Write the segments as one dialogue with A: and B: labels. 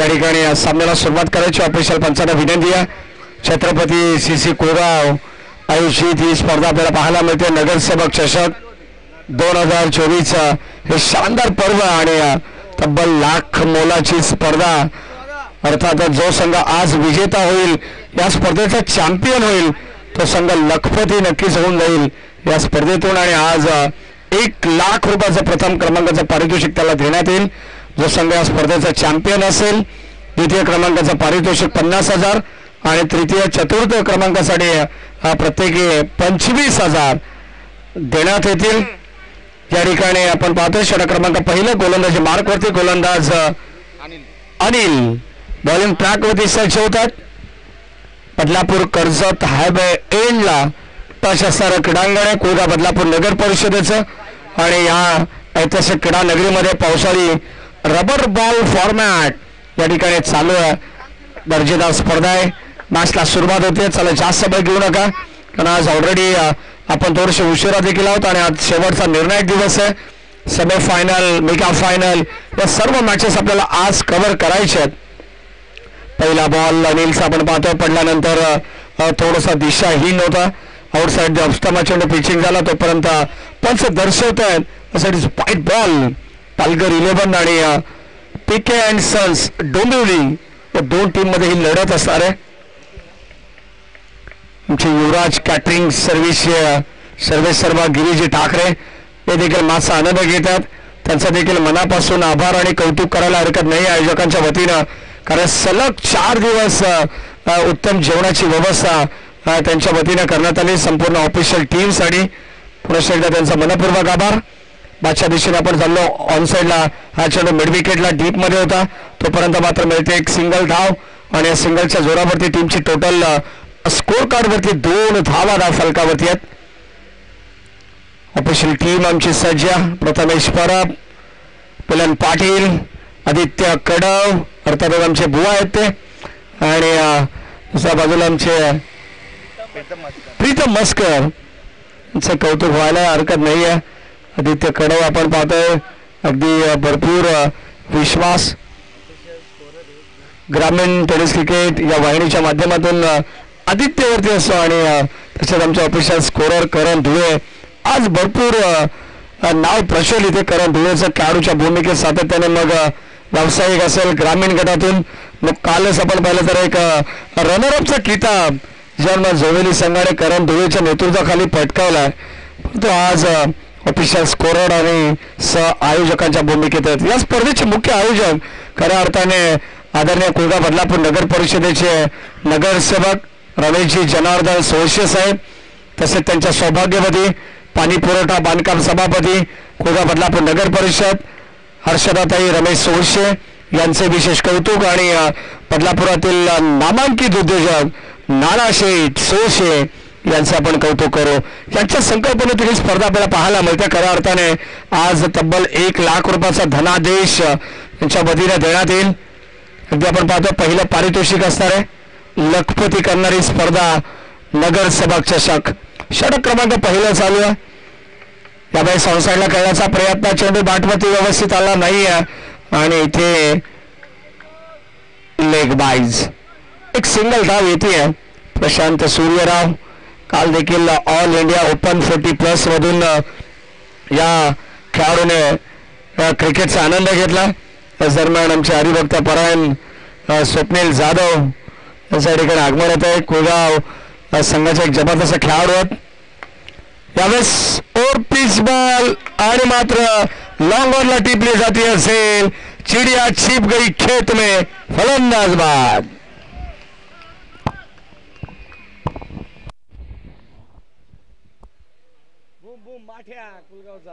A: या ठिकाणी सामन्याला सुरुवात करायची ऑफिशियल पंचांना विनंती आहे. छत्रपती CC कुळगाव आयोजित ही स्पर्धा आपल्याला पाहायला मिळते. नगरसेवक चषक 2024 हे शानदार पर्व आणि तब्बल लाख मोलाची स्पर्धा. अर्थात जो संघ आज विजेता होईल या स्पर्धेचा चॅम्पियन होईल तो संघ लखपती नक्कीच होऊन जाईल या स्पर्धेतून. आणि आज 1 लाख रुपयाचं प्रथम क्रमांकाचं पारितोषिक त्याला देण्यात येईल. जो संघ या स्पर्धेचा चॅम्पियन असेल द्वितीय क्रमांकाचं पारितोषिक 50,000 आणि तृतीय चतुर्थ क्रमांकासाठी प्रत्येकी 25,000 देण्यात येतील. या ठिकाणी आपण पाहतो षटक क्रमांक पहिलं गोलंदाजी मार्कवरती गोलंदाज अनिल बॉलिंग ट्रॅकवरती सज्ज होतात. बदलापूर कर्जत हायवे एंडला टच असणारं क्रीडांगण आहे कुळगाव बदलापूर नगर परिषदेचं. आणि या ऐतिहासिक क्रीडा नगरीमध्ये पावसाळी रबर बॉल फॉर्मॅट या ठिकाणी चालू आहे. दर्जेदार स्पर्धा आहे. मॅचला सुरुवात होते. चला जास्त वेळ घेऊ नका कारण आज ऑलरेडी आपण थोडेसे उशिरा देखील आहोत आणि आज शेवटचा निर्णायक दिवस आहे. सेमीफायनल मेगा फायनल या सर्व मॅचेस आपल्याला आज कव्हर करायचे आहेत. पहिला बॉल अनिलचा आपण पाहतोय पडल्यानंतर थोडासा दिशाहीन होता. आउटसाइड ऑफ चेंडू पिचिंग झाला तोपर्यंत पंच दर्शवत आहेत साठी व्हाईट बॉल. पालघर 11 आणि PK अँड सन्स डोंबिवली या दोन टीम मध्ये ही लढत असणार आहे. आमचे युवराज कॅटरिंग सर्वेसर्वा गिरीजी ठाकरे हे देखील माझा आनंद घेतात. त्यांचा देखील मनापासून आभार आणि कौतुक करायला हरकत नाही आयोजकांच्या वतीनं कारण सलग 4 दिवस उत्तम जेवणाची व्यवस्था त्यांच्या वतीनं करण्यात आली संपूर्ण ऑफिशियल टीमसाठी. पुन्हा एकदा त्यांचा मनपूर्वक आभार. बादच्या दिशेने आपण चाललो ऑन साईडला. हा चेंडू मिड विकेटला डीप मध्ये होता तोपर्यंत मात्र मिळते एक सिंगल धाव आणि या सिंगलच्या जोरावरती टीमची टोटल स्कोर कार्ड वरती 2 धावा फलकावरती आहेत. ऑफिशियल टीम आमची सज्ज. प्रथमेश परब, मिलन पाटील, आदित्य कडव अर्थात आमचे बुवा आहेत ते आणि दुसऱ्या बाजूला आमचे प्रीतम मस्कर यांचं कौतुक व्हायला हरकत नाही आहे. आदित्य कडव आपण पाहतोय अगदी भरपूर विश्वास ग्रामीण टेनिस क्रिकेट या वाहिनीच्या माध्यमातून आदित्यवरती असतो आणि तसेच आमचे ऑफिशियल स्कोरर करण धुळे आज भरपूर नाव प्रचलित आहे. करण धुळेचं खेळाडूच्या भूमिकेत सातत्याने मग व्यावसायिक असेल ग्रामीण गटातून मग कालच आपण पाहिलं तर एक रनरअपचा किताब ज्यांना जोवेली संघाने करण धुळेच्या नेतृत्वाखाली पटकावलाय. परंतु आज ऑफिशियल स्कोरर आणि सह आयोजकांच्या भूमिकेत आहेत. या स्पर्धेचे मुख्य आयोजक खऱ्या अर्थाने आदरणीय कुळगाव बदलापूर नगर परिषदेचे नगरसेवक रमेशजी जनार्दन सोळशे साहेब तसेच त्यांच्या सौभाग्यवती पाणी पुरवठा बांधकाम सभापती कुळगाव बदलापूर नगर परिषद हर्षदाताई रमेश सोळशे यांचे विशेष कौतुक आणि बदलापुरातील नामांकित उद्योजक नानाशेठ सोळशे यांचे आपण कौतुक करू. यांच्या संकल्पनेतून ही स्पर्धा आपल्याला पाहायला मिळते. खऱ्या अर्थाने आज तब्बल 1 लाख रुपयाचा धनादेश यांच्या वतीने देण्यात येईल. अगदी आपण पाहतो पहिलं पारितोषिक असणार आहे. लखपती करणारी स्पर्धा नगरसेवक चषक षटक क्रमांक पहिलं चालू आहे. यावेळी संसारला खेळण्याचा प्रयत्न चेंडू बाटवरती व्यवस्थित आला नाही आणि इथे लेग बाईज एक सिंगल धाव येते. प्रशांत सूर्यराव काल देखील ऑल इंडिया ओपन 40+ मधून या खेळाडूने क्रिकेटचा आनंद घेतला. याच दरम्यान आमचे हरिभक्त परायण स्वप्नील जाधव यांच्या ठिकाणी आगमन होत आहे. कुळगाव संघाचे एक जबरदस्त खेळाडू आहेत. यावेळेस ओर पिच बॉल आणि मात्र लॉंग ऑनला टिपली जाती असेल. चिड़िया छिप गई खेत में फलंदाज बाद. माठ्या कुलगावचा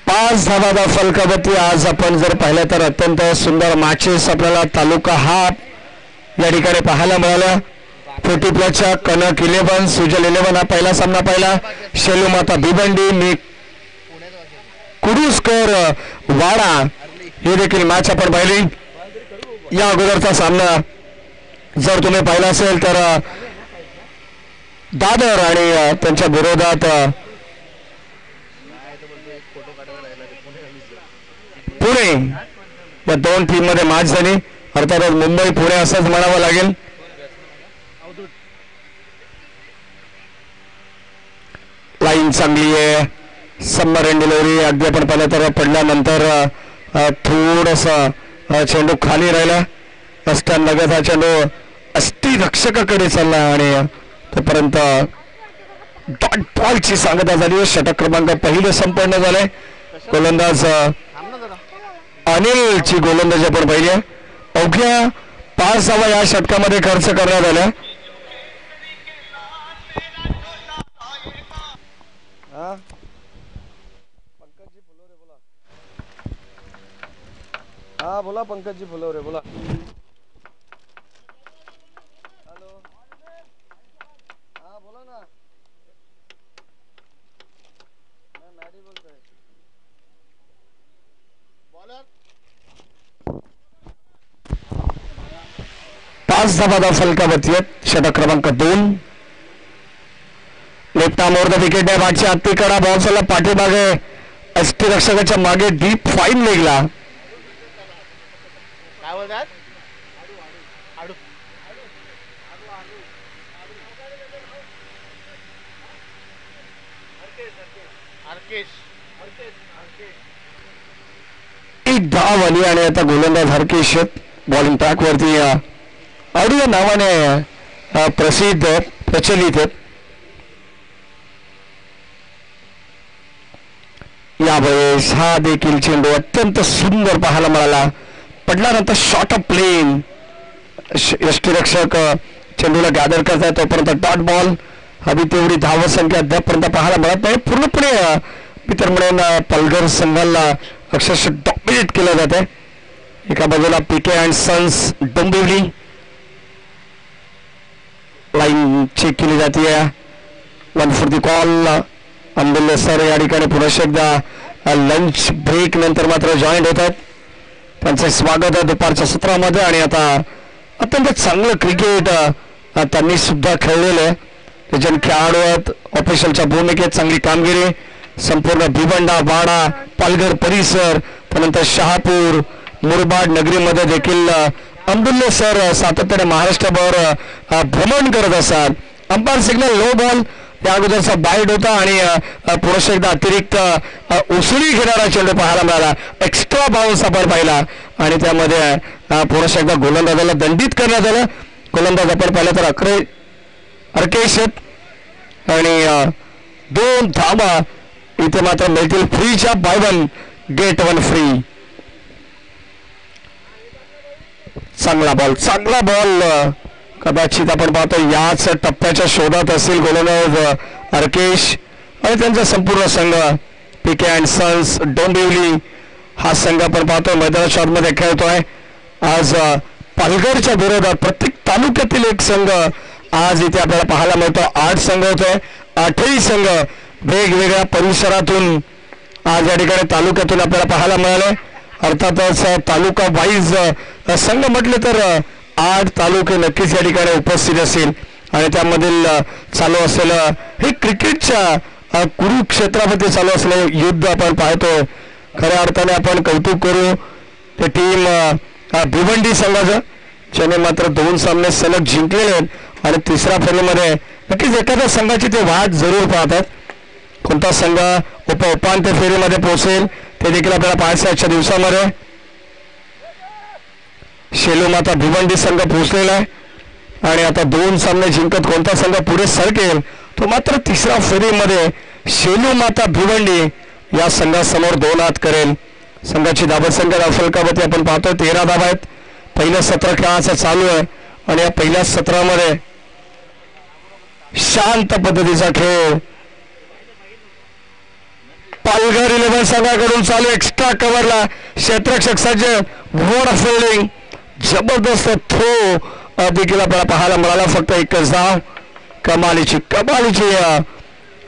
A: आज धावादा फलकावरती. आज आपण जर पाहिलं तर अत्यंत सुंदर मॅचेस आपल्याला तालुका हाफ या ठिकाणी पाहायला मिळाल्या. 40+च्या कनक 11 सुजल 11 हा पहिला सामना पाहिला. शेलू माता भिवंडी मी कुडुसकर वाडा ही देखील मॅच आपण पाहिली. या अगोदरचा सामना जर तुम्ही पाहिला असेल तर दादर आणि त्यांच्या विरोधात पुणे या दोन टीम मध्ये मॅच झाली. अर्थातच मुंबई पुणे असंच म्हणावं लागेल. लाईन चांगली आहे. सबमरीन डिलिव्हरी अगदी आपण पाहिलं तर पडल्यानंतर थोडंसं चेंडू खाली राहिला. अस्टन लगत हा चेंडू अष्टी रक्षकाकडे चालला आणि तोपर्यंत डॉट बॉलची सांगता झाली. षटक क्रमांक पहिले संपन्न झाले. गोलंदाज अनिलची गोलंदाजी आपण पाहिली. अवघ्या 5 धावा या षटकामध्ये खर्च करण्यात आल्या.
B: पंकजी फुलोरे बोला. हा बोला पंकजी फुलोरे बोला. हॅलो हा बोला ना. मैं मॅडी बोलतोय. बॉलर
A: 5 धावा फलकावरती आहेत. षटक क्रमांक 2. लेफ्टा मोर द विकेट आहे. मागच्या हत्ती कडा बॉल्सला पाठीमागे अष्टरक्षकाच्या मागे डीप फाईन निघला.
B: काय बोलतात?
A: एक धाव आली आणि आता गोलंदाज हरकेश बॉलिंग ट्रॅक वरती आडू या नावाने प्रचलित आहेत. यावेळेस हा देखील चेंडू अत्यंत सुंदर पाहायला मिळाला. पडल्यानंतर शॉर्ट ऑफ प्लेन यष्टीरक्षक चेंडूला गॅदर करताय. तोपर्यंत डॉट बॉल हवी तेवढी धावसंख्या अद्यापर्यंत पाहायला मिळत नाही. पूर्णपणे मी तर म्हणेन पालघर संघाला अक्षरशः डॉमिनेट केलं जात आहे. एका बाजूला PK and Sons Dombivli line check केली जाते. 1 for the call. Ambulle sir या ठिकाणी पुन्हा एकदा लंच ब्रेक नंतर मात्र जॉईंट होत आहेत. त्यांचं स्वागत आहे दुपारच्या सत्रामध्ये. आणि आता अत्यंत चांगलं क्रिकेट त्यांनी सुद्धा खेळलेलं आहे. लेजंड खेळाडू आहेत. ऑफिशियलच्या भूमिकेत चांगली कामगिरी. संपूर्ण भिवंडा वाडा पालघर परिसर त्यानंतर शहापूर मुरबाड नगरीमध्ये देखील अंबुल्ले सर सातत्याने महाराष्ट्रभर भ्रमण करत असतात. अंपायर सिग्नल लो बॉल या अगोदरचा बाईट होता आणि पुरुष एकदा अतिरिक्त उसळी घेणारा चेंडू पाहायला मिळाला. एक्स्ट्रा बाउन्स आपण पाहिला आणि त्यामध्ये पुरुष एकदा गोलंदाजाला दंडित करण्यात आलं. गोलंदाज आपण पाहिलं तर हरकेश आणि 2 धावा इथे मात्र मिळतील फ्रीच्या. Buy 1 get 1 free. चांगला बॉल कदाचित आपण पाहतो याच टप्प्याच्या शोधात असेल गोलंदाज हरकेश आणि त्यांचा संपूर्ण संघ पीके अँड सन्स डोंबिवली हा संघ आपण पाहतो मैदानाच्या आतमध्ये खेळतोय. आज पालघरच्या विरोधात प्रत्येक तालुक्यातील एक संघ आज इथे आपल्याला पाहायला मिळतो. 8 संघ होतोय. 8ही संघ वेगवेगळ्या परिसरातून आज या ठिकाणी तालुक्यातून आपल्याला पाहायला मिळाले. अर्थातच तालुका वाईज संघ म्हटले तर 8 तालुके नक्कीच या ठिकाणी उपस्थित असतील आणि त्यामधील चालू असलेलं हे क्रिकेटच्या कुरुक्षेत्रामध्ये चालू असलेलं युद्ध आपण पाहतोय. खऱ्या अर्थाने आपण कौतुक करू ते टीम भिवंडी संघाचं ज्याने मात्र 2 सामने सलग जिंकलेले आहेत आणि तिसऱ्या फेरीमध्ये नक्कीच एखाद्या संघाची ते वाट जरूर पाहतात. कोणता संघ उपांत्य फेरीमध्ये पोहोचेल ते देखील आपल्याला पाहायचं आजच्या दिवसामध्ये. शेलू माता भिवंडी संघ पोहोचलेला आहे आणि आता 2 सामने जिंकत कोणता संघ पुढे सरकेल तो मात्र तिसऱ्या फेरीमध्ये शेलू माता भिवंडी या संघासमोर 2 हात करेल. संघाची धावसंख्या फलकावरती आपण पाहतो 13 धावा आहेत. पहिलं सत्र खेळाचं चालू आहे आणि या पहिल्या सत्रामध्ये शांत पद्धतीचा खेळ पालघर 11 संघाकडून चालू. एक्स्ट्रा कव्हरला क्षेत्ररक्षक सज्ज. वॉड फिल्डिंग जबरदस्त थ्रो देखील आपल्याला पाहायला मिळाला. फक्त एकच धाव. कमालीची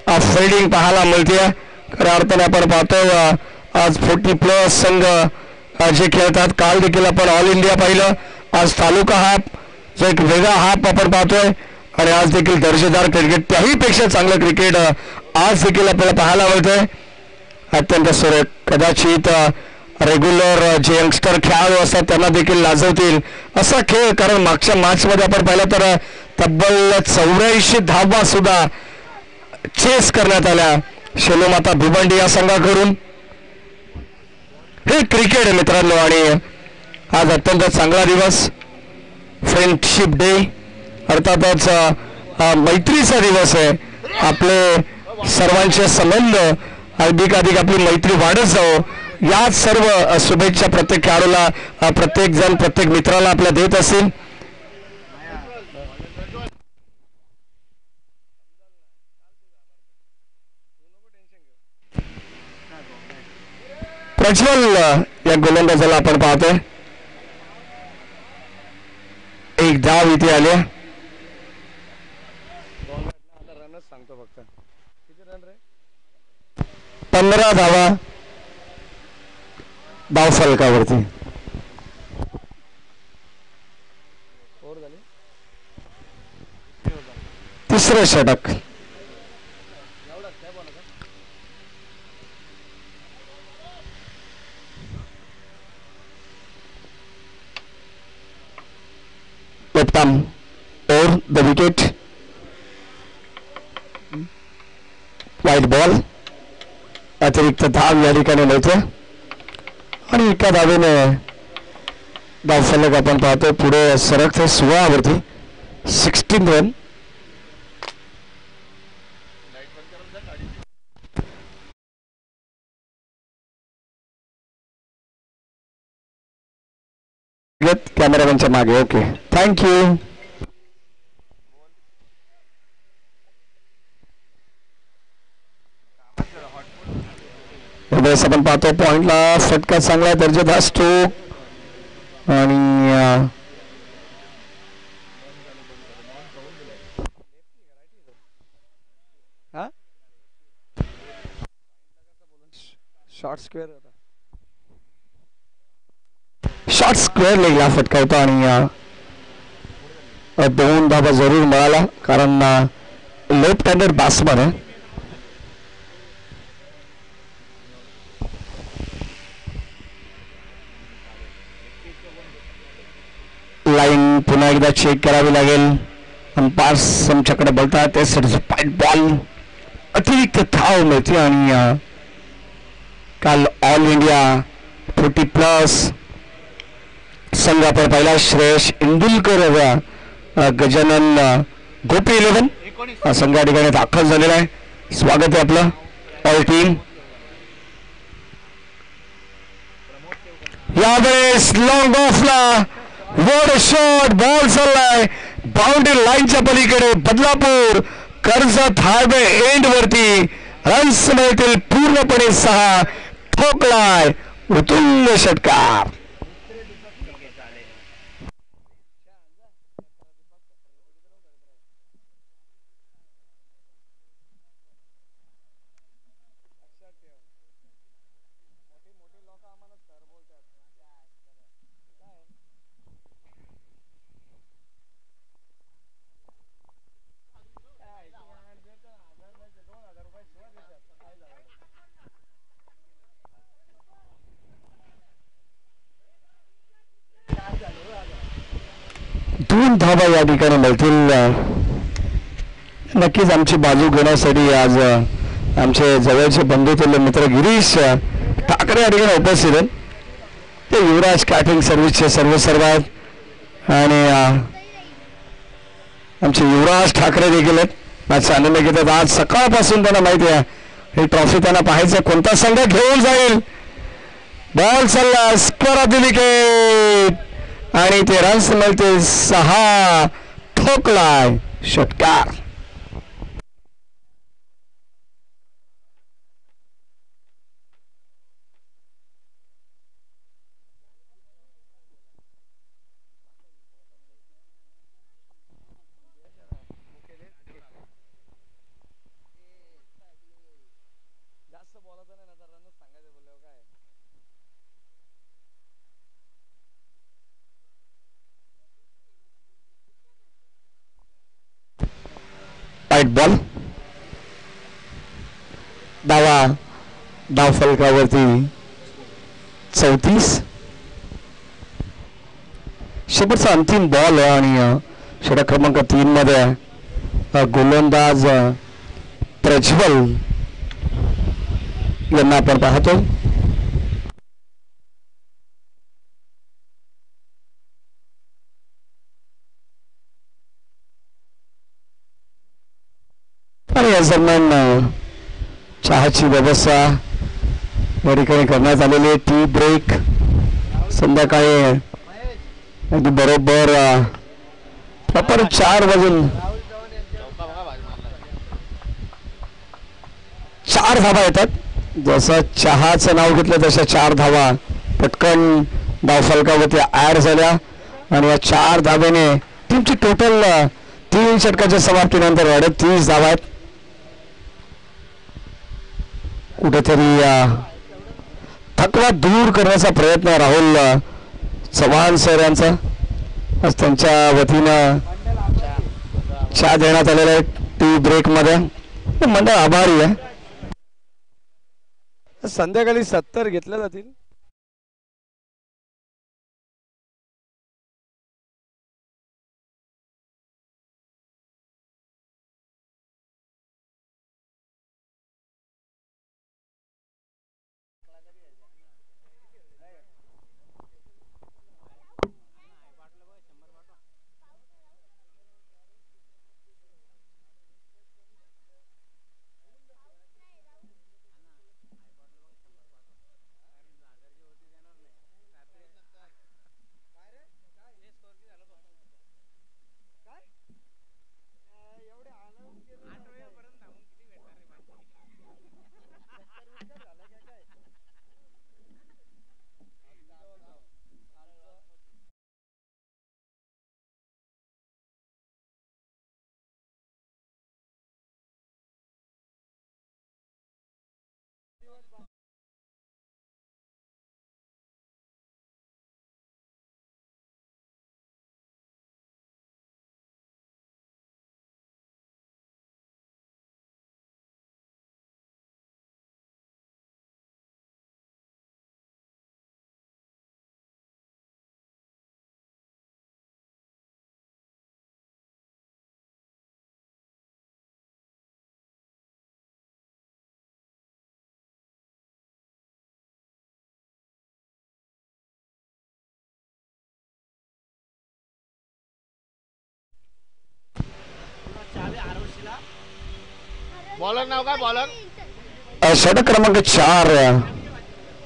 A: फिल्डिंग पाहायला मिळते. खऱ्या अर्थाने आपण पाहतोय आज 40+ संघ जे खेळतात. काल देखील आपण ऑल इंडिया पाहिलं, आज तालुका हाफ जो एक वेगळा हाफ आपण पाहतोय आणि आज देखील दर्जेदार क्रिकेट, त्याहीपेक्षा चांगलं क्रिकेट आज देखील आपल्याला पाहायला मिळतंय. अत्यंत कदाचित रेग्युलर जे यंगस्टर खेळाडू असतात त्यांना देखील लाजवतील असा खेळ, कारण मागच्या मॅचमध्ये आपण पाहिलं तर तब्बल 84 धावा सुद्धा चेस करण्यात आल्या शेलोमाता भिवंडी या संघाकडून. हे क्रिकेट मित्रांनो, आणि आज अत्यंत चांगला दिवस, फ्रेंडशिप डे, अर्थातच मैत्रीचा दिवस आहे. आपले सर्वांचे संबंध अधिकाधिक आपली मैत्री वाढत जावो, याच सर्व शुभेच्छा प्रत्येक खेळाडूला, प्रत्येक जण प्रत्येक मित्राला आपल्या देत असेल. प्रज्वल या गोलंदाजाला आपण पाहतोय, एक धाव इथे आले.
B: रनच सांगतो फक्त. किती रन रे?
A: 15 धावा धाव फलकावरती.
B: ओव्हर झाली.
A: तिसरं षटक. Left arm over the wicket. White ball. अतिरिक्त धाव या ठिकाणी मिळते आणि एका धावेने धाव फलक आपण पाहतो पुढे सरकते 16 वरती. 16 रन. कॅमेरामॅनच्या मागे. Okay, thank you. वेळेस आपण पाहतो पॉइंटला फटका चांगला दर्जेदार स्ट्रोक आणि शॉर्ट स्क्वेअर लेगला फटका होता आणि 2 धावा जरूर मिळाला, कारण लेफ्ट हँडेड बॅट्समन आहे. लाईन पुन्हा एकदा चेक करावी लागेल. अंपायर्स आमच्याकडे बोलतात त्यासाठी पाईट बॉल, अतिरिक्त धाव मिळते आणि काल ऑल इंडिया 40+ संघ आपण पाहिला. श्रेयश इंदुलकर, गजानन गोपी 11 संघ ठिकाणी दाखल झालेला आहे. स्वागत आहे आपलं ऑल टीम. यावेळेस लॉंग ऑफला वॉट शॉट, बॉल चाललाय बाउंड्री लाईनच्या पलीकडे. बदलापूर कर्जत हायवे एंड वरती रन्स मिळतील पूर्णपणे 6. ठोकलाय उत्तुंग षटकार. दोन धावा या ठिकाणी मिळतील. नक्कीच आमची बाजू घेण्यासाठी आज आमचे जवळचे बंधुतुल्य मित्र गिरीश ठाकरे या ठिकाणी उपस्थित आहेत. ते युवराज कॅटरिंग सर्व्हिसचे सर्वात आणि आमचे युवराज ठाकरे देखील आहेत. माझा आनंद घेतात. आज सकाळपासून त्यांना माहिती आहे ही ट्रॉफी त्यांना पाहायचं कोणता संघ घेऊन जाईल. बॉल चालला स्क्वेअर ऑफ द विकेट आणि ते रन्स मिळते 6. ठोकलाय षटकार. वाईट बॉल. धाव फलकावरती 34. शेवटचा अंतिम बॉल आणि षटक क्रमांक 3 मध्ये गोलंदाज प्रज्वल यांना आपण पाहतो. आणि या दरम्यान चहाची व्यवस्था या ठिकाणी करण्यात आलेली आहे. टी ब्रेक संध्याकाळी अगदी बरोबर प्रॉपर 4 वाजून 4 धावा येतात. जसं चहाचं नाव घेतलं तशा 4 धावा पटकन धावफलकावरती ऍड झाल्या आणि या 4 धाब्याने टीमची टोटल 3 षटकाच्या समाप्तीनंतर 38 धावा आहेत. कुठेतरी थकवा दूर करण्याचा प्रयत्न राहुल चव्हाण सर यांचा आज त्यांच्या वतीनं चहा देण्यात आलेला आहे टी ब्रेक मध्ये. मंडळ आभारी आहे.
B: संध्याकाळी 70 घेतल्या जातील.
C: बॉलर नाव काय? बॉलर
A: षटक क्रमांक 4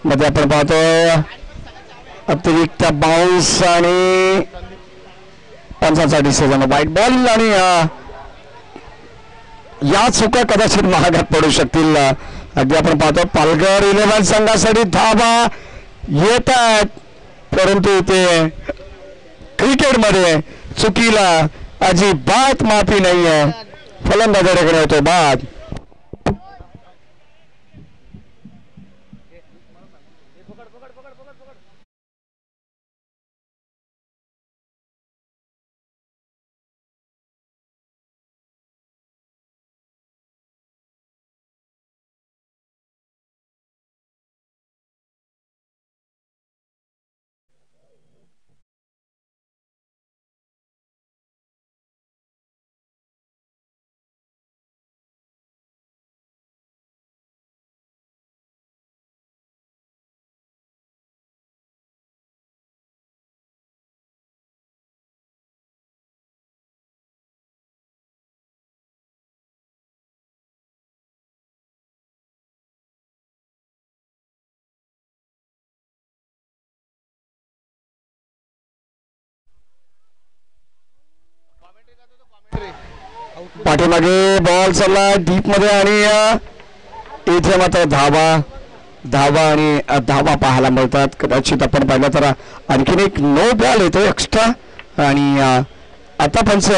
A: मध्ये आपण पाहतोय अतिरिक्त बाउन्स आणि पंचांचा डिसिजन वाईट बॉल आणि या चुका कदाचित महागात पडू शकतील. अगदी आपण पाहतो पालघर 11 संघासाठी धावा येत आहेत परंतु ते क्रिकेटमध्ये चुकीला अजिबात माफी नाही आहे. फलंदाजाकडे होतो बाद. पाठीमागे बॉल चालला डीप मध्ये आणि इथे मात्र धावा आणि धावा पाहायला मिळतात. कदाचित आपण पाहिलं तर आणखीन एक नो बॉल येतो एक्स्ट्रा आणि आता पंच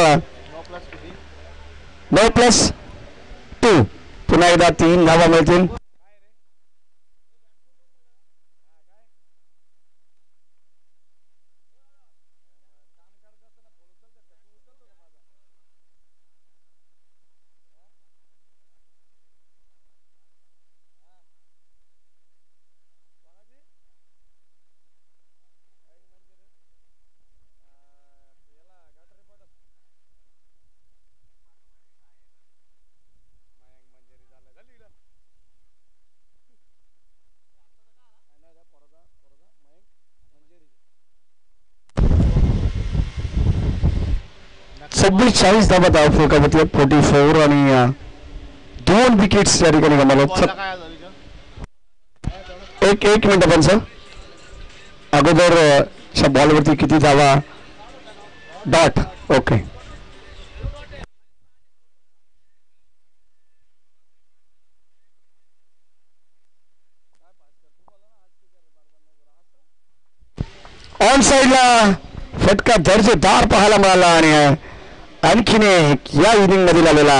A: 9+2 पुन्हा एकदा 3 धावा मिळतील. 44 धावा धाव फलकावरती 44 आणि 2 विकेट्स या ठिकाणी गमावल्या.
C: बॉलला काय झालं विजय?
A: एक मिनिट पण सर, अगोदरच्या बॉलवरती किती धावा डॉट. ओके, ऑन साईडला फटका दर्जेदार पाहायला मिळाला आणि आणखीन एक या इनिंग मध्ये आलेला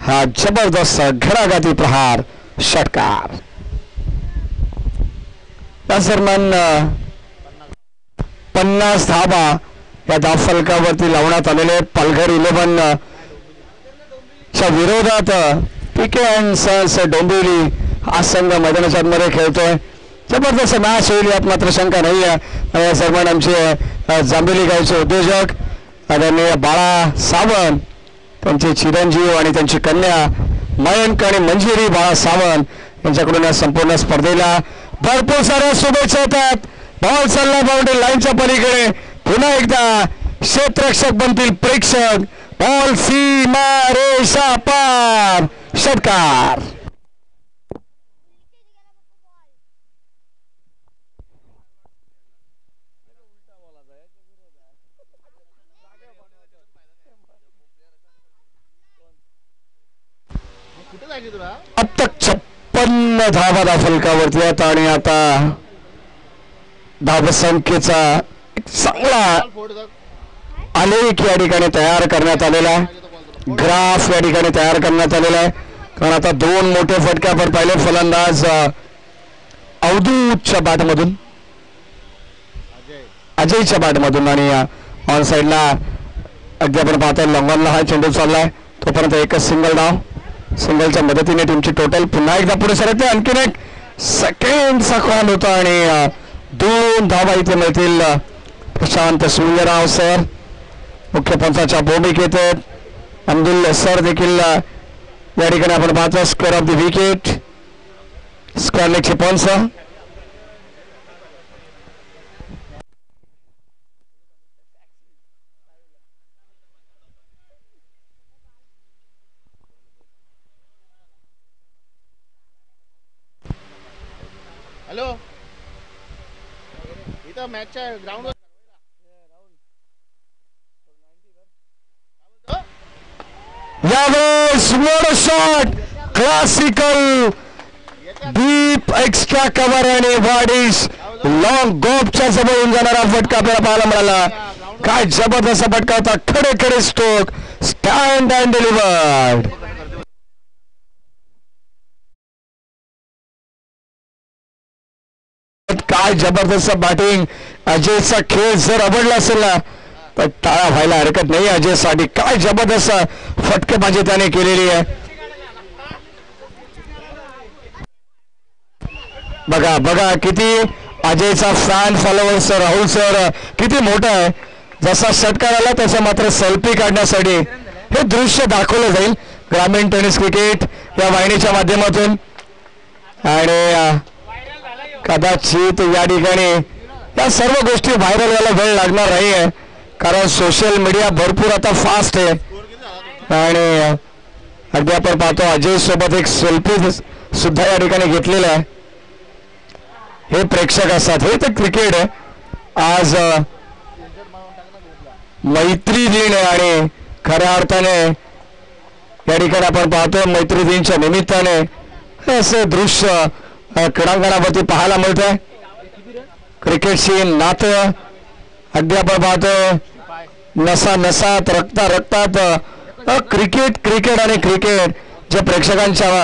A: हा जबरदस्त घडाघाती प्रहार षटकार. या दरम्यान 50 धावा या धावफलकावरती लावण्यात आलेले. पालघर 11 च्या विरोधात पीके अँड सन्स डोंबिवली हा संघ मैदानाच्या आतमध्ये खेळतोय. जबरदस्त मॅच होईल यात मात्र शंका नाही आहे. दरम्यान आमचे जांभेली गावचे उद्योजक आदरणीय बाळा सावंत, त्यांचे चिरंजीव आणि त्यांची कन्या मयंक आणि मंजिरी बाळा सावंत यांच्याकडून या संपूर्ण स्पर्धेला भरपूर साऱ्या शुभेच्छा येतात. बॉल चालला बाउंड्री लाईनच्या पलीकडे. पुन्हा एकदा क्षेत्ररक्षक बनतील प्रेक्षक. बॉल सीमा रेषा पार षटकार.
C: कुठे जायची तुला?
A: अब तक 56 धावा धावफलकावरती आहेत आणि आता धावसंख्येचा एक चांगला
C: फोड जा.
A: आलेख या ठिकाणी तयार करण्यात आलेला आहे. ग्राफ या ठिकाणी तयार करण्यात आलेला आहे. कारण आता 2 मोठे फटके आपण पाहिले. फलंदाज अवधूतच्या बॅटमधून, अजयच्या बॅटमधून आणि ऑन साईडला अगदी आपण पाहतोय लॉंगॉनला हा चेंडू चाललाय. तोपर्यंत एकच सिंगल डाव. सिंगलच्या मदतीने टीमची टोटल पुन्हा एकदा पुढे सरकते. आणखीन एक सेकंडचा कॉल होता आणि 2 धावा इथे मिळतील. प्रशांत सूर्यराव सर मुख्य पंचाच्या भूमिकेत आहेत. अब्दुल सर देखील या ठिकाणी आपण पाहतो. Square off the wicket, square लेगचे पंच.
C: हॅलो, इथं मॅचच्या ग्राउंडवर
A: यावेळेस वर shot classical deep extra cover आणि वाडीस लॉंग गोपच्या जवळ येऊन जाणारा फटका आपल्याला पाहायला मिळाला. काय जबरदस्त फटका होता. खडे खडे स्ट्रोक, स्टँड अँड डिलिव्हर्ड. काय जबरदस्त बॅटिंग. अजयचा खेळ जर आवडला असेल ना तर टाळा व्हायला हरकत नाही अजयसाठी. काय जबरदस्त फटकेबाजी त्याने केलेली आहे. बघा बघा किती अजयचा फॅन फॉलोअर्स राहुल सर किती मोठा आहे. जसा षटकार आला तसा मात्र सेल्फी काढण्यासाठी हे दृश्य दाखवलं जाईल ग्रामीण टेनिस क्रिकेट या वाहिनीच्या माध्यमातून. आणि कदाचित या ठिकाणी या सर्व गोष्टी व्हायरल व्हायला वेळ लागणार नाही आहे. कारण सोशल मीडिया भरपूर आता फास्ट आहे. आणि अगदी आपण पाहतो अजय सोबत एक सेल्फी सुद्धा या ठिकाणी घेतलेला आहे. हे प्रेक्षक असतात. हे तर क्रिकेट आहे. आज मैत्री दिन आहे आणि खऱ्या अर्थाने या ठिकाणी आपण पाहतो मैत्री दिनच्या निमित्ताने असे दृश्य क्रीडांगणावरती पाहायला मिळतंय. क्रिकेटशी नातं अगदी आपण पाहतो नसा नसात रक्ता रक्तात क्रिकेट क्रिकेट आणि क्रिकेट जे प्रेक्षकांच्या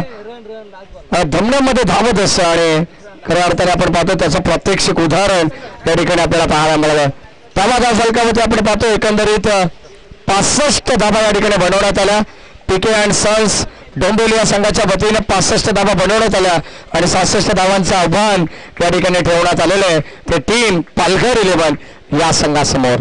A: धमन्यामध्ये धावत असतं आणि खऱ्या अर्थाने आपण पाहतो त्याचं प्रात्यक्षिक उदाहरण या ठिकाणी आपल्याला पाहायला मिळालं. धावा फलकावरती आपण पाहतो एकंदरीत 65 धावा या ठिकाणी बनवण्यात आल्या. पीके अँड सन्स डोंबिवली या संघाच्या वतीने 65 धावा बनवण्यात आल्या आणि 66 धावांचं आव्हान या ठिकाणी ठेवण्यात आलेलं आहे. ते टीम पालघर 11 या संघासमोर.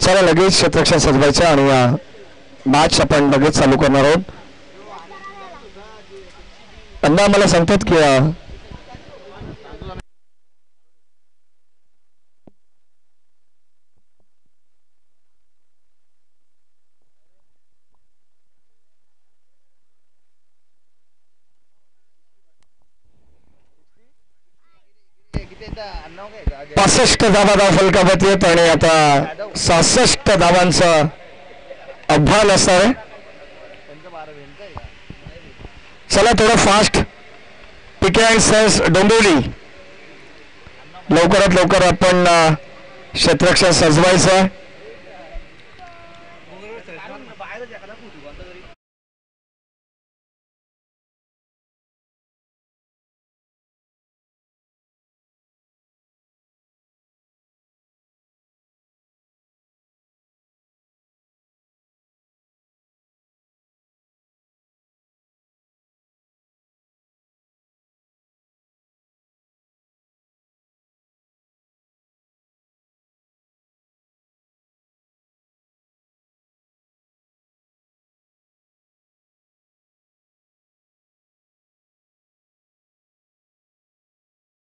A: चला लगेच क्षेत्ररक्षण सजवायचं आणि मॅच आपण लगेच चालू करणार आहोत. अण्णा मला सांगतात की
C: अन्नाव काय
A: 65 धावा फलकावत येत आणि आता 66 धावांचं आव्हान असणार आहे. चला थोडं फास्ट. पिके अँड सन्स डोंबिवली लवकरात लवकर आपण क्षेत्ररक्षण सजवायचं.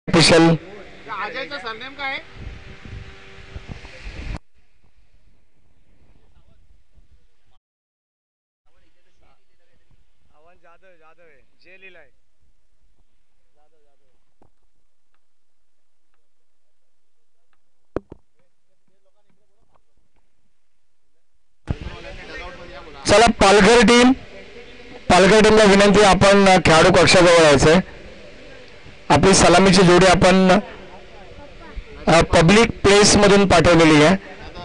A: ऑफिशियल
C: अजयचं सरनेम काय आहे?
B: जाधव जाधव आहे जे लिहिलाय जाधव जाधव.
A: चला पालघर टीमला विनंती आपण खेळाडू कक्षाजवळ यायचंय. आपली सलामीची जोडी आपण पब्लिक प्लेस मधून पाठवलेली आहे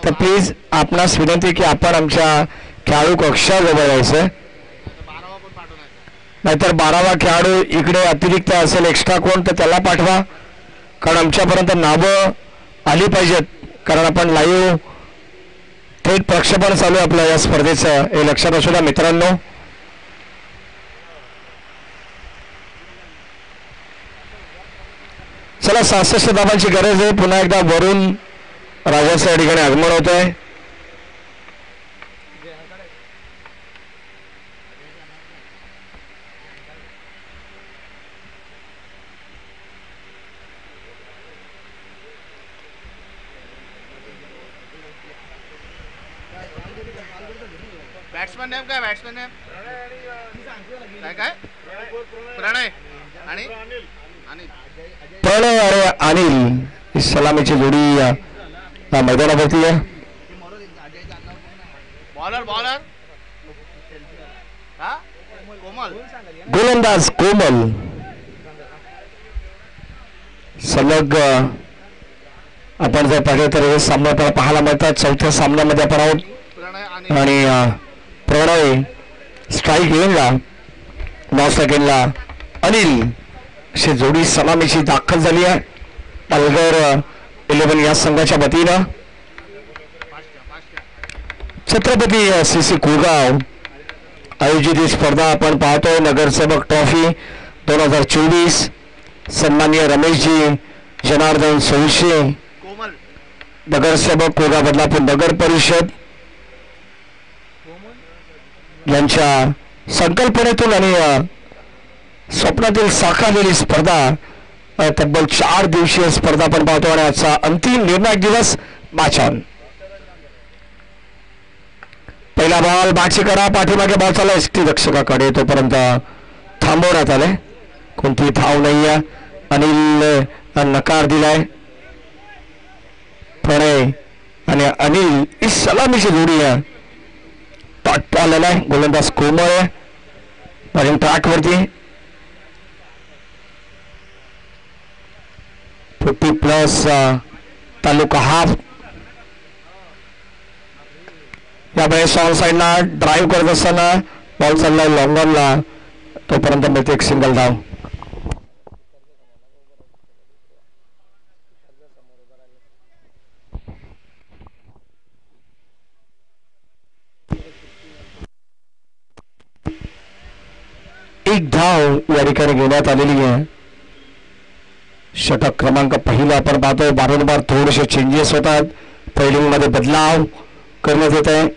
A: तर प्लीज आपणास विनंती की आपण आमच्या खेळाडू कक्षाजवळ यायचंय. नाहीतर 12वा खेळाडू इकडे अतिरिक्त असेल एक्स्ट्रा कोण तर त्याला पाठवा कारण आमच्यापर्यंत नावं आली पाहिजेत कारण आपण लाईव्ह थेट प्रक्षेपण चालू आहे आपल्या या स्पर्धेचं हे लक्षात असू द्या मित्रांनो. चला 66 धावांची गरज आहे. पुन्हा एकदा वरून राजाचं या ठिकाणी आगमन होत आहे.
C: बॅट्समन नेम काय? बॅट्समन नेम काय काय? प्रणय आणि
A: प्रणय आणि अनिल ही सलामीची जोडी मैदानावरती आहे.
C: बॉलर हा कोमल
A: गोलंदाज कोमल सलग आपण जर पाहिलं तर हे सामना आपल्याला पाहायला मिळतात. चौथ्या सामन्यामध्ये आपण आहोत आणि प्रणय स्ट्राईक येईनला 9 सेकंडला अनिल अशी जोडी सलामीची दाखल झाली आहे पालघर 11 या संघाच्या वतीनं. छत्रपती सीसी कुळगाव आयोजित ही स्पर्धा आपण पाहतोय. नगरसेवक ट्रॉफी 2024 सन्माननीय रमेशजी जनार्दन सोळशे नगरसेवक कुळगाव बदलापूर नगर परिषद यांच्या संकल्पनेतून आणि स्वप्नातील साकारलेली स्पर्धा तब्बल 4 दिवसीय स्पर्धा आपण पाहतो आणि आजचा अंतिम निर्णायक दिवस मॅच ऑन. पहिला बॉल बॅटची करा पाठीमागे बॉल चालला एसटी रक्षकाकडे तोपर्यंत थांबवण्यात आले. कोणतीही धाव नाहीये. अनिल नकार दिलाय. प्रणय आणि अनिल ही सलामीची जोडी आहे. टॉट आलेला आहे. गोलंदाज कोमल आहे नवीन ट्रॅक वरती 50+ तालुका हाफ. यावेळेस ऑन साईडला ड्राईव्ह करत असताना बॉल चाललाय लॉंग ऑनला तोपर्यंत मिळते एक सिंगल धाव. एक धाव या ठिकाणी घेण्यात आलेली आहे. षटक क्रमांक पहिला आपण पाहतोय. वारंवार थोडेसे चेंजेस होतात. पहिलिंग मध्ये बदलाव करण्यात येत आहे,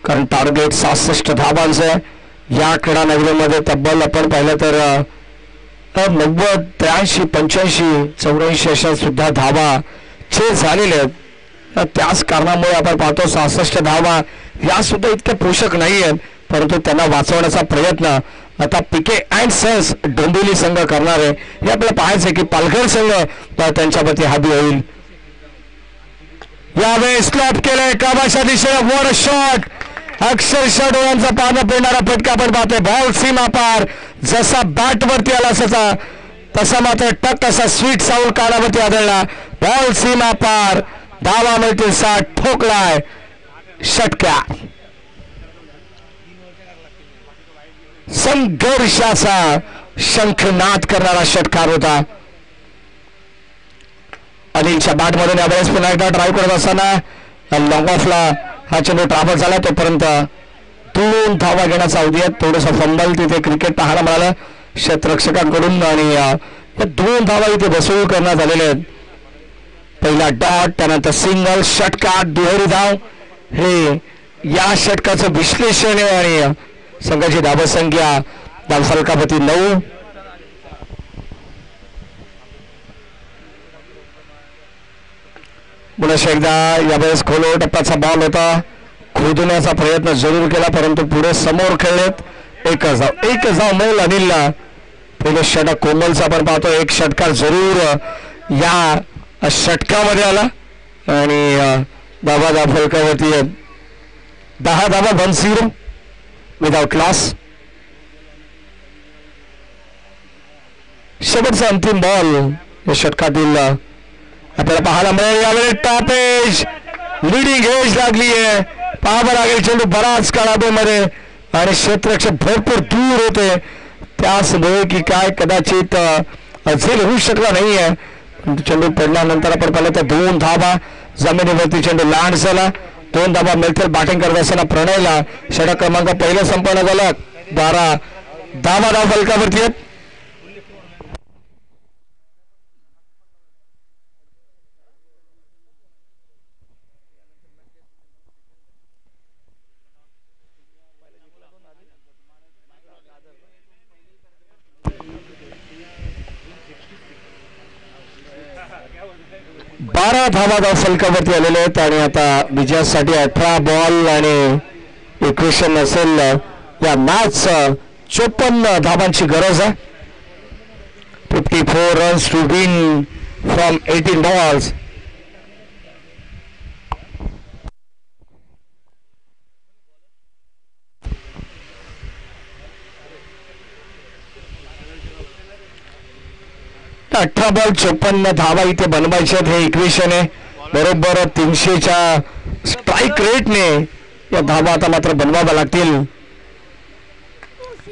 A: कारण टार्गेट 66 धावांचं आहे या क्रीडा नगरीमध्ये. तब्बल आपण पाहिलं तर 90, 83, 85, 84 अशा सुद्धा धावा चेस झालेल्या आहेत. त्याच कारणामुळे आपण पाहतो 66 धावा या सुद्धा इतक्या पोषक नाही आहेत, परंतु त्यांना वाचवण्याचा प्रयत्न आता पीके अँड सन्स डोंबिवली संघ करणार आहे. हे आपल्याला पाहायचं की पालघर संघ त्यांच्यावरती हावी होईल. यावेळी स्लॉप केलंय काबाच्या दिशेने. वर शॉट, अक्षरशः डोळ्यांचा पानं पेरणारा फटका आपण पाहतोय. बॉल सीमा पार, जसा बॅट वरती आला तसा मात्र टक असा स्वीट साऊंड कानावरती आढळला. बॉल सीमा पार, धावा मिळतील 60, ठोकलाय षटकार. संघर्षाचा शंखनाद करणारा षटकार होता. अनिलच्या बॅटमधून यावेळेस पुन्हा एकदा ड्राईव्ह करत असताना लॉंग ऑफला हा चेंडू ट्राफल झाला. तोपर्यंत 2 धावा घेण्याचा अवधी आहे. थोडंसं फंबल तिथे क्रिकेट पाहायला मिळालं क्षेत्ररक्षकांकडून आणि या 2 धावा इथे बसवून करण्यात आलेले आहेत. पहिला डॉट, त्यानंतर सिंगल, षटकार, दुहेरी धाव. हे या षटकाचं विश्लेषण आहे आणि संघाची धावसंख्या धावफलकापती 9. पुन्हा एकदा यावेळेस खोलो टप्प्याचा बॉल होता. खोदण्याचा प्रयत्न जरूर केला, परंतु पुढे समोर खेळलेत. एक धाव मिळेल अनिलला. पहिलं षटक कोमलचा आपण पाहतो. एक षटकार जरूर या षटकामध्ये आला आणि धावा धावफलकावरती 10 धावा 1-0 विदाउट लॉस. शेवटचा अंतिम बॉल या षटकातील आपल्याला पाहायला मिळेल. यावेळी टॉप एज, लिडिंग एज लागली आहे. पाहावं लागेल चेंडू बराच काळामध्ये आणि क्षेत्ररक्षक भरपूर दूर होते. त्याचमुळे की काय कदाचित झेल होऊ शकला नाहीये. चेंडू पडल्यानंतर आपण पाहिलं तर 2 धावा जमिनीवरती चेंडू लँड झाला. 2 धावा मिळतील. बॅटिंग करत असताना प्रणयला षटक क्रमांक पहिलं संपन्न झालं. 12 धावा धावफलकावरती आहेत. बारा धावा धावफलकावरती आलेले आहेत आणि आता विजयासाठी 18 बॉल आणि इक्वेशन असेल या मॅच 54 धावांची गरज आहे. 54 runs to win from 18 balls. तर 18 बॉल 54 धावा इथे बनवायचे आहेत. हे इक्वेशन आहे. बरोबर 300च्या स्ट्राईक रेटने या धावा आता मात्र बनवाव्या लागतील.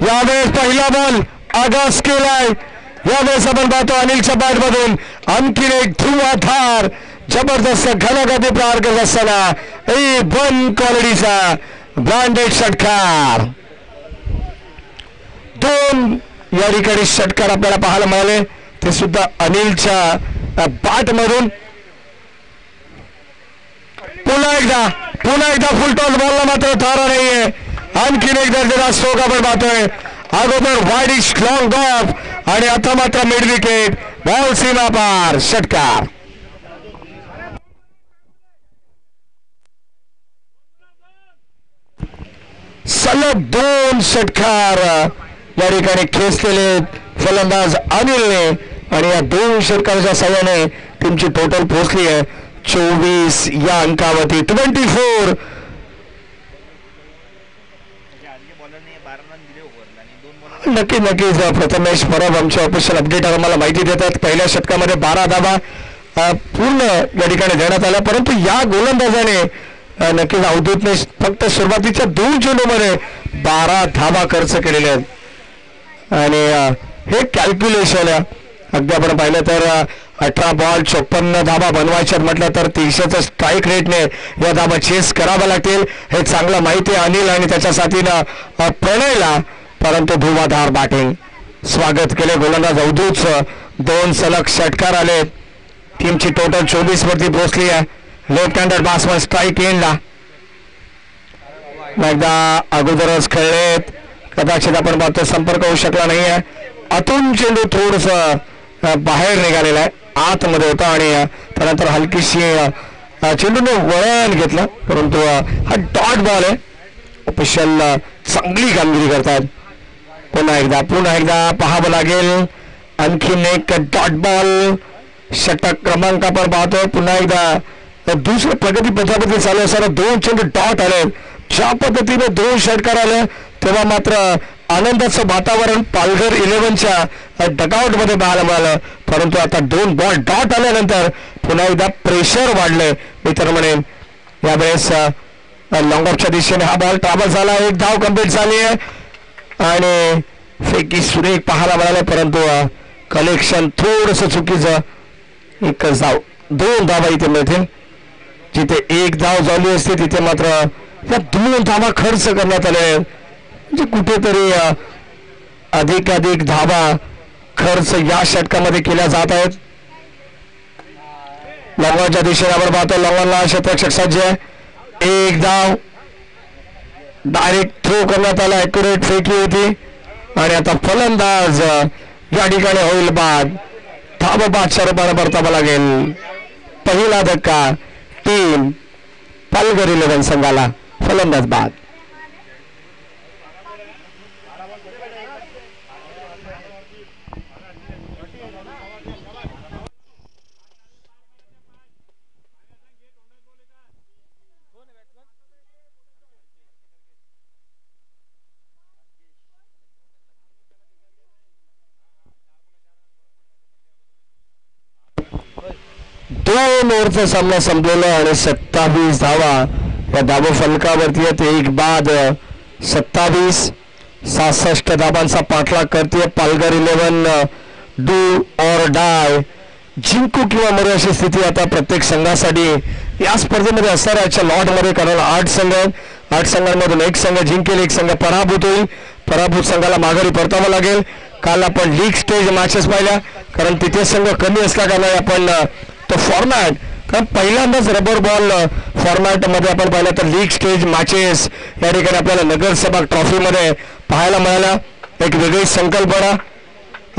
A: यावेळेस पहिला बॉल आगास केलाय. यावेळेस आपण पाहतो अनिलच्या बॅटमधून आणखीन एक धुवाधार जबरदस्त घनगती प्रहार करत असताना A1 क्वालिटीचा ब्रँडेड षटकार. 2 या ठिकाणी षटकार आपल्याला पाहायला मिळाले, ते सुद्धा अनिलच्या बॅटमधून. पुन्हा एकदा फुलटॉस बॉलला मात्र थारा नाहीये. आणखीन एक दर्जेदार स्ट्रोक आपण पाहतोय. अगोदर वाईडिश लॉंग ऑफ आणि आता मात्र मिड विकेट. बॉल सीमा पार, षटकार. सलग 2 षटकार या ठिकाणी खेचलेले फलंदाज अनिलने आणि या 2 षटकाराच्या साह्याने टीमची टोटल पोहोचली आहे 24 या अंकावरती. 24. नक्कीच प्रथमेश परब आमचे ऑफिशियल अपडेटर आम्हाला माहिती देतात. पहिल्या षटकामध्ये 12 धावा पूर्ण या ठिकाणी देण्यात आल्या, परंतु या गोलंदाजाने नक्कीच अवधूतने फक्त सुरुवातीच्या 2 चेंडूमध्ये 12 धावा खर्च केलेल्या आहेत आणि हे कॅल्क्युलेशन अगदी आपण पाहिलं तर 18 बॉल 54 धावा बनवायच्यात म्हटलं तर 300च्या स्ट्राईक रेटने या धावा चेस कराव्या लागतील. हे चांगलं माहिती आहे अनिल आणि त्याच्या साथीनं प्रणयला, परंतु धुवाधार बॅटिंग. स्वागत केले गोलंदाज अवधूतचं. 2 सलग षटकार आले. टीमची टोटल 24 वरती पोहोचली आहे. लेफ्ट हँडर बॅट्समन स्ट्राईक एंडला. एकदा अगोदरच खेळलेत, कदाचित आपण पाहतो संपर्क होऊ शकला नाहीये. आतून चेंडू थोडस बाहेर निघालेला आहे, आतमध्ये होता आणि त्यानंतर हलकीशी चेंडूने वळण घेतलं, परंतु हा डॉट बॉल आहे. ऑफिशियल चांगली कामगिरी करतात. पुन्हा एकदा पाहावं लागेल. आणखीन एक डॉट बॉल षटक क्रमांक आपण पाहतोय. पुन्हा एकदा दुसरं प्रगती पथापती चालू असताना 2 चेंडू डॉट आले. ज्या पद्धतीने 2 षटकार आले तेव्हा मात्र आनंदाचं वातावरण पालघर 11च्या डगआउट मध्ये पाहायला मिळालं. परंतु आता 2 बॉल डॉट आल्यानंतर पुन्हा एकदा प्रेशर वाढलंय. मी तर म्हणेन यावेळेस लॉंग ऑफच्या दिशेने हा बॉल ट्रॅव्हल झाला. 1 धाव कंप्लीट झाली आहे आणि फेकी सुरेख पाहायला मिळालं, परंतु कलेक्शन थोडस चुकीचं. 1 धाव, 2 धावा इथे मिळतील. जिथे 1 धाव झाली असते तिथे मात्र या 2 धावा खर्च करण्यात आले. म्हणजे कुठेतरी अधिकाधिक धावा खर्च या षटकामध्ये केल्या जात आहेत. लॉंगॉनच्या दिशेने आपण पाहतो. लॉंगॉनला क्षेत्ररक्षक सज्ज आहे. 1 धाव डायरेक्ट थ्रो करण्यात आला. ॲक्युरेट फेकी होती आणि आता फलंदाज या ठिकाणी होईल बाद. धाव 5 रूपाने परतावा लागेल. पहिला धक्का टीम पालघर 11 संघाला. फलंदाज बाद. दोन ओव्हरचा सामना संपलेला आणि 27 धावा या धावा फलकावरती आहेत. 1 बाद 27, 66 धावांचा पाठलाग करते पालघर 11. डू ऑर डाय, जिंकू किंवा मरू अशी स्थिती आता प्रत्येक संघासाठी या स्पर्धेमध्ये असणार आहे. लॉटमध्ये कारण 8 संघ आहेत. 8 संघांमधून 1 संघ जिंकेल, 1 संघ पराभूत होईल. पराभूत संघाला माघारी परतावं लागेल. काल आपण लीग स्टेज मॅचेस पाहिल्या, कारण तिथे संघ कमी असल्या कारणाने आपण तो फॉर्मॅट, कारण पहिल्यांदाच रबर बॉल फॉर्मॅटमध्ये आपण पाहिलं तर लीग स्टेज मॅचेस या ठिकाणी आपल्याला नगरसेवक ट्रॉफीमध्ये पाहायला मिळाला. एक वेगळी संकल्पना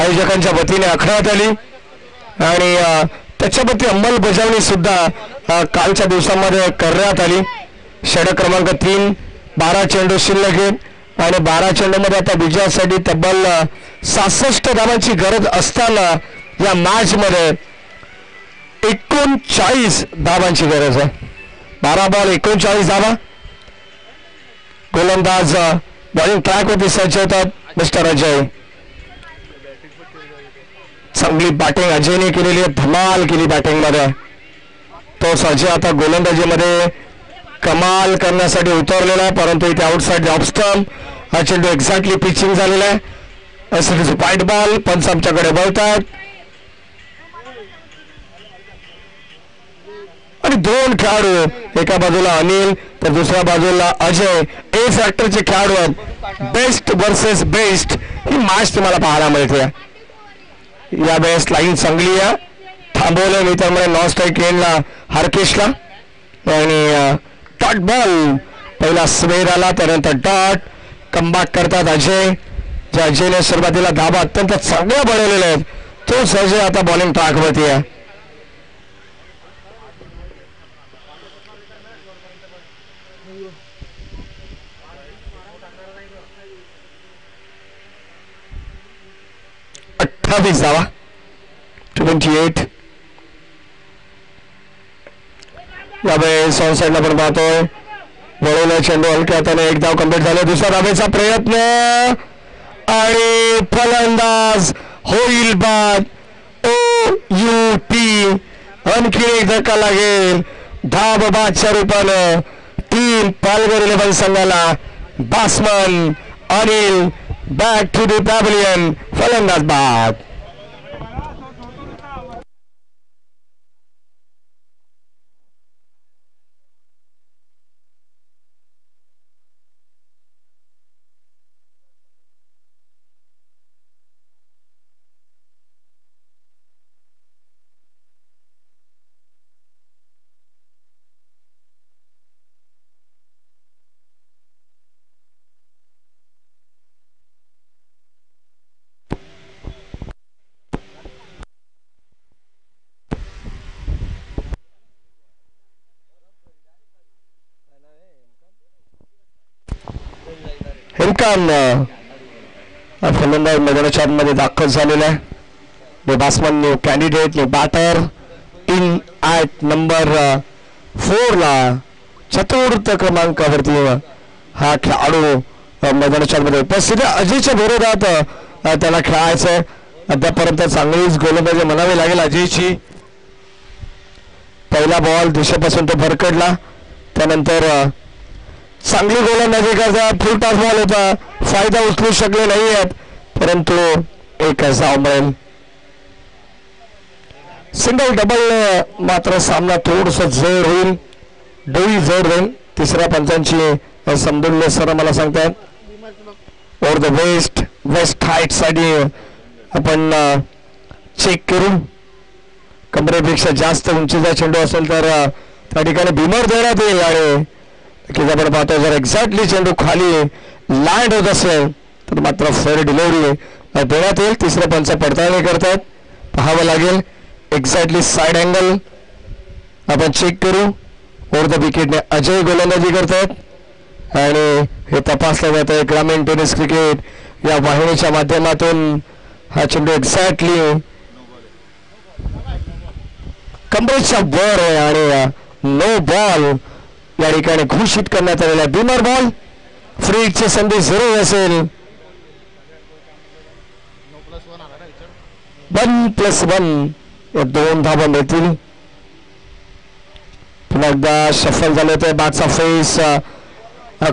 A: आयोजकांच्या वतीने आखण्यात आली आणि त्याच्यावरती अंमलबजावणी सुद्धा कालच्या दिवसामध्ये करण्यात आली. षटक क्रमांक 3, 12 चेंडू शिल्लक आहेत आणि 12 चेंडूमध्ये आता विजयासाठी तब्बल 66 धावांची गरज असताना या मॅचमध्ये 39 धावांची गरज आहे. 12 बॉल 39 धावा. गोलंदाज बॉलिंग ट्रॅकवरती सज्ज होतात मिस्टर अजय. चांगली बॅटिंग अजयने केलेली आहे, धमाल केली बॅटिंग मध्ये. तो अजय आता गोलंदाजीमध्ये कमाल करण्यासाठी उतरलेला आहे, परंतु इथे आउटसाइड ऑफ स्टंप हा चेंडू एक्झॅक्टली पिचिंग झालेला आहे. असं व्हाईट बॉल. पंच आमच्याकडे वळतात आणि 2 खेळाडू, एका बाजूला अनिल तर दुसऱ्या बाजूला अजय, ए फॅक्टरचे खेळाडू आहेत. बेस्ट वर्सेस बेस्ट ही मॅच तुम्हाला पाहायला मिळते. यावेळेस लाईन चांगली आहे. थांबवलं मी त्यामुळे नॉन स्ट्राईक लेनला हरकेशला आणि डॉट बॉल. पहिला स्वेर आला, त्यानंतर डॉट. कमबॅक करतात अजय. ज्या अजयने सुरुवातीला धाबा अत्यंत चांगल्या बनवलेल्या आहेत, तोच अजय आता बॉलिंग ट्रॅकवरती आहे. धावा 28. यावेळेस ऑन साईडला आपण पाहतोय वळवला चेंडू हलक्या हाताने 1 धाव कंप्लीट झाला. दुसरा धावेचा प्रयत्न आणि फलंदाज होईल बाद. OUT. आणखी 1 धक्का लागेल. धाव बादच्या रूपानं टीम पालघर 11 संघाला. Batsman Anil back to the pavilion. फलंदाज बाद. इम्कान फलंदाज मैदानाच्या आतमध्ये दाखल झालेला आहे. New batsman, new candidate, new batter in at number 4 ला चतुर्थ क्रमांकावरती हा खेळाडू मैदानाच्या मध्ये उपस्थित आहे. अजयच्या विरोधात त्याला खेळायचं. अद्यापर्यंत चांगलीच गोलंदाजी म्हणावी लागेल अजयची. पहिला बॉल दिशेपासून तो भरकडला, त्यानंतर चांगली गोलंदाजी करतात. फुल टॉस बॉल होता, फायदा उचलू शकले नाही आहेत, परंतु एक धाव मिळेल. सिंगल डबल मात्र सामना थोडस जड होईल, डोळी जड होईल. तिसऱ्या पंचांची समजून सर मला सांगतात ओव्हर द वेस्ट हाईट साठी आपण चेक करू. कमरेपेक्षा जास्त उंचीचा चेंडू असेल तर त्या ठिकाणी बिमर देण्यात येईल. आणि की आपण पाहतो जर एक्झॅक्टली चेंडू खाली लँड होत असेल तर मात्र फेअर डिलिव्हरी देण्यात येईल. तिसरे पंच पडताळणी करतात, पाहावं लागेल. एक्झॅक्टली साइड अँगल आपण चेक करू. ओव्हर द विकेटने अजय गोलंदाजी करतात आणि हे तपासलं जात आहे ग्रामीण टेनिस क्रिकेट या वाहिनीच्या माध्यमातून. हा चेंडू एक्झॅक्टली कमरेच्या वर आहे आणि नो बॉल या ठिकाणी घोषित करण्यात आलेला आहे. बिमर बॉल, फ्री हिटची संधी जरूर असेल. 1+1 या 2 धावा मिळतील. पुन्हा एकदा सफल झाले ते बॅटचा फेस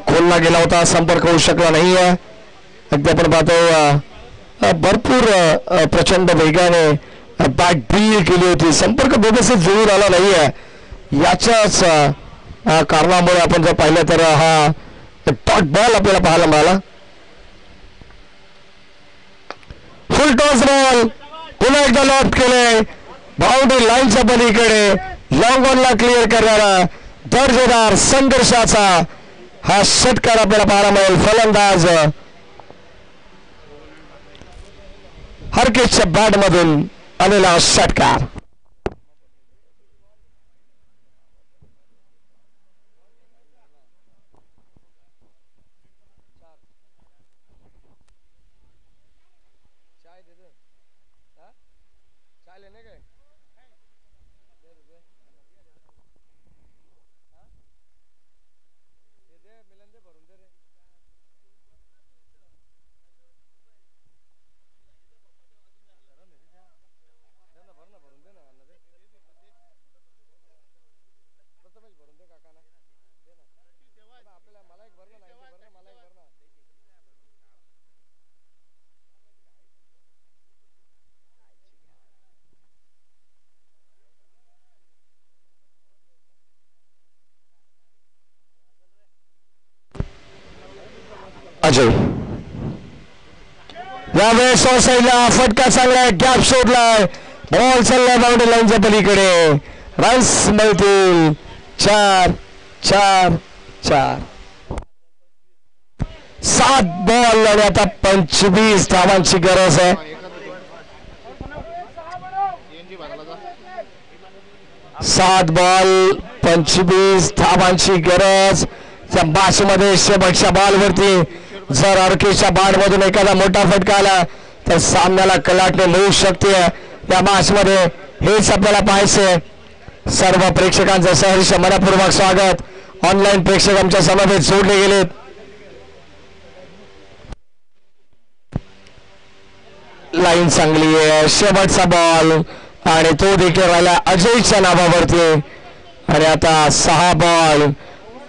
A: खोलला गेला होता, संपर्क होऊ शकला नाही आहे. अगदी आपण पाहतो भरपूर प्रचंड वेगाने बॅट डील केली होती, संपर्क व्यवस्थित जुळून आला नाही आहे. याच्याच कारणामुळे आपण जर पाहिलं तर हा डॉट बॉल आपल्याला पाहायला मिळाला. फुल टॉस बॉल पुन्हा एकदा लॉप केले, बाउंड्री लाईनच्या पलीकडे लॉंग ऑनला क्लिअर करणारा दर्जेदार संघर्षाचा हा षटकार आपल्याला पाहायला मिळेल. फलंदाज हरकेशच्या बॅट मधून आलेला षटकार. अजय यावेळेस साईडला फटका चांगला गॅप सोडलाय, बॉल चाललाय बाउंड्री लाईनच्या पलीकडे. रन्स मिळतील 4-4-4. 7 बॉल आणि आता 25 धावांची गरज आहे. 7 बॉल 25 धावांची गरज. त्या बाशमध्ये शेवटच्या बॉलवरती जर अर्केशच्या बॅटमधून एखादा मोठा फटका आला तर सामन्याला कलाटणी मिळू शकते. या मॅचमध्ये हेच आपल्याला पाहायचे. सर्व प्रेक्षकांचं सहर्ष मनपूर्वक स्वागत. ऑनलाईन प्रेक्षक आमच्या समवेत जोडले गेलेत. लाईन चांगली आहे, शेवटचा बॉल आणि तो देखील राहिला अजयच्या नावावरती. आणि आता 6 बॉल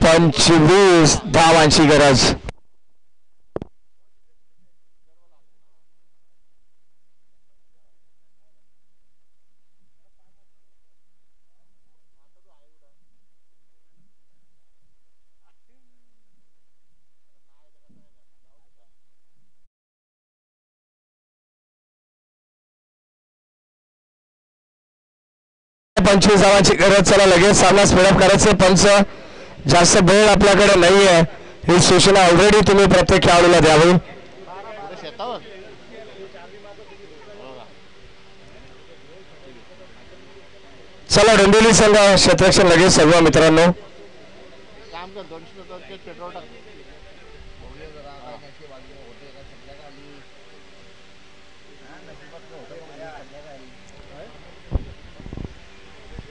A: 25 धावांची गरज. पंचवीस धावांची गरज. चला लगेच सामना स्पीडअप करायचे. पंच जास्त वेळ आपल्याकडे नाही आहे, ही सूचना ऑलरेडी तुम्ही प्रत्येक खेळाडूला द्यावी. चला डोंबिवली संघ क्षेत्ररक्षण लगेच सर्व मित्रांनो.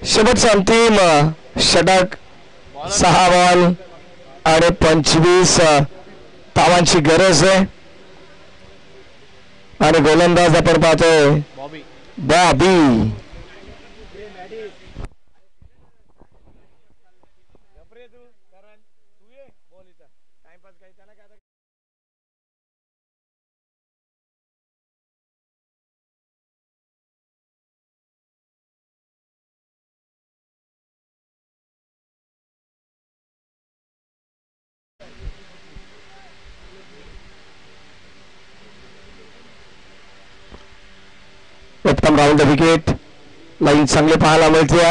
A: शेवटचा अंतिम षटक 6 बॉल आणि 25 धावांची गरज आहे आणि गोलंदाज आपण पाहतोय बॉबी. उत्तम राऊंड विकेट लाईन चांगली पाहायला मिळते.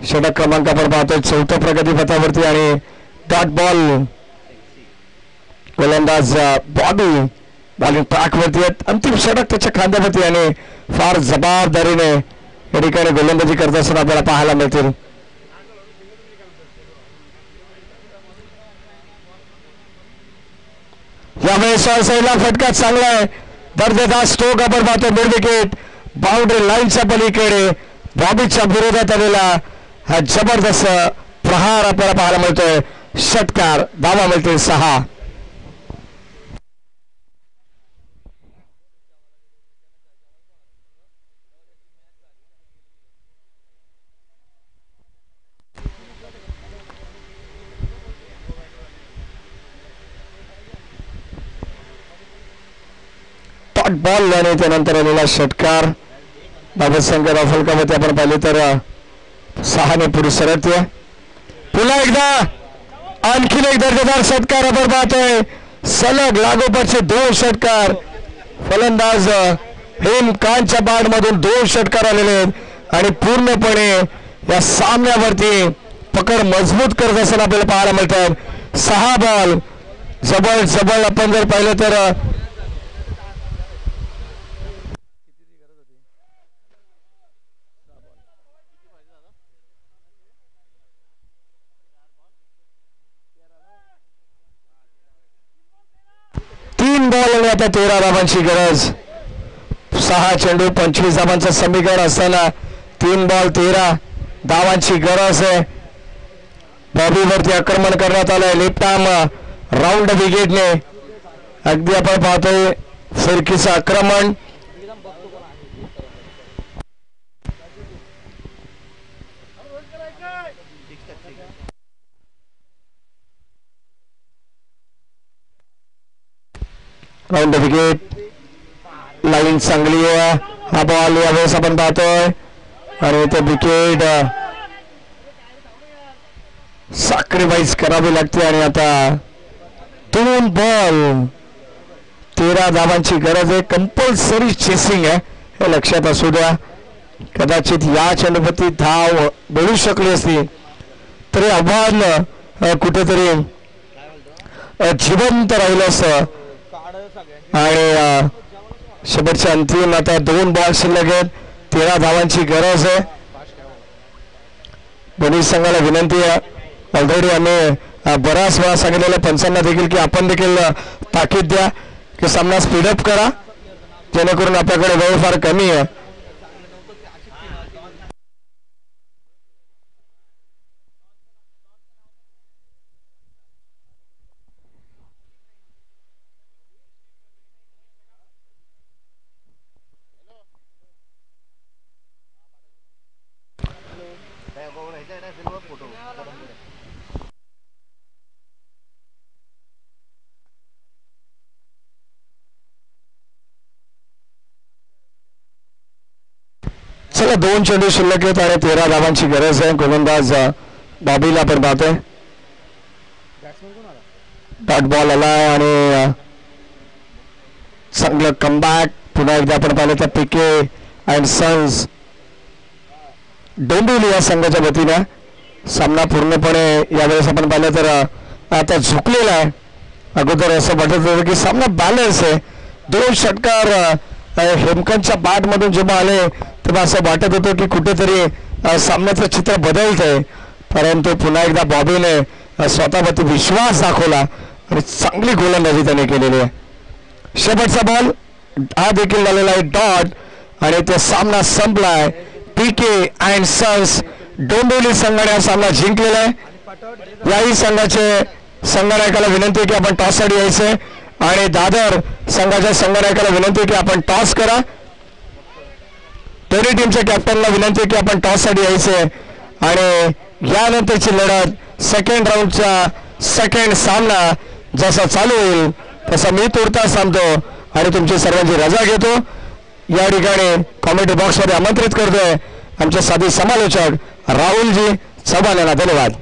A: षटक क्रमांक आपण पाहतोय 4थ्या प्रगतीपथावरती आणि डॉट बॉल. गोलंदाज बॉबी बॉलिंग ट्रॅक वरती आहेत. अंतिम षटक त्याच्या खांद्यावरती आणि फार जबाबदारीने या ठिकाणी गोलंदाजी करत असताना आपल्याला पाहायला मिळतील. यावेळेस साईडला फटका चांगला आहे. दर्जेदार स्ट्रोक आपण पाहतो. मिड विकेट बाउंड्री लाईनच्या पलीकडे बॉबीच्या विरोधात आलेला हा जबरदस्त प्रहार आपल्याला पाहायला मिळतोय. षटकार. धावा मिळतील 6. बॉल आणि त्यानंतर आलेला षटकार. बाबत संख्या फलकामध्ये आपण पाहिले तर 6 पुढे सरकते. पुन्हा एकदा आणखीन एक दर्जेदार षटकार आपण पाहतोय. सलग लागोपाठचे 2 षटकार. फलंदाज हेमकांतच्या बॅटमधून 2 षटकार आलेले आहेत आणि पूर्णपणे या सामन्यावरती पकड मजबूत करत असताना आपल्याला पाहायला मिळतात. 6 बॉल जवळ आपण जर पाहिलं तर बॉल आणि आता 13 धावांची गरज. 6 चेंडू 25 धावांचं समीकरण असताना 3 बॉल 13 धावांची गरज आहे. बॉबीवरती आक्रमण करण्यात आलंय. लेफ्ट आर्म राऊंड विकेटने अगदी आपण पाहतोय फिरकीचं आक्रमण. राऊंड विकेट लाईन चांगली आहे. हा बॉल यावेळेस आपण पाहतोय आणि ते विकेट सॅक्रिफाईस करावी लागते आणि आता 2 बॉल 13 धावांची गरज आहे. कंपल्सरी चेसिंग आहे हे लक्षात असू द्या. कदाचित या चेंडूवरती धाव मिळू शकली असती तरी आव्हान कुठेतरी जिवंत राहिलं असं. आणि शेवटच्या अंतिम आता 2 बॉल शिल्लक आहेत. 13 धावांची गरज आहे. दोन्ही संघाला विनंती आहे. ऑलरेडी आम्ही बऱ्याच वेळा सांगितलेलं पंचांना देखील की आपण देखील ताकीद द्या की सामना स्पीडअप करा जेणेकरून आपल्याकडे वेळ फार कमी आहे. चला 2 चेंडू शिल्लक आहेत आणि 13 धावांची गरज आहे. गोलंदाज बॉबीला आपण पाहतोय. डॉट बॉल आलाय आणि चांगलं कमबॅक. पुन्हा एकदा आपण पाहिलं तर पीके अँड सन्स डोंबिवली या संघाच्या वतीने सामना पूर्णपणे यावेळेस आपण पाहिलं तर आता झुकलेला आहे. अगोदर असं वाटत होतं की सामना बॅलन्स आहे. 2 षटकार हेमकांतच्या बॅटमधून जेव्हा आले तेव्हा असं वाटत होतं की कुठेतरी सामन्याचं चित्र बदलतंय. परंतु पुन्हा एकदा बॉबीने स्वतःवरती विश्वास दाखवला आणि चांगली गोलंदाजी त्याने केलेली आहे. शेवटचा बॉल हा देखील झालेला आहे डॉट आणि तो सामना संपलाय. पीके अँड सन्स डोंबिवली संघाने हा सामना जिंकलेला आहे. याही संघाचे संघनायकाला विनंती की आपण टॉससाठी यायचे आणि दादर संघाच्या संघनायकाला विनंती की आपण टॉस करा. दोन्ही टीमच्या कॅप्टनला विनंती की आपण टॉससाठी यायचे आणि यानंतरची लढत सेकंड राऊंडचा सेकंड सामना जसा चालू होईल तसा मी तुर्तास थांबतो आणि तुमची सर्वांची रजा घेतो. या ठिकाणी कॉमेंट्री बॉक्समध्ये आमंत्रित करतोय आमचे साधी समालोचक राहुलजी चव्हाण यांना. धन्यवाद.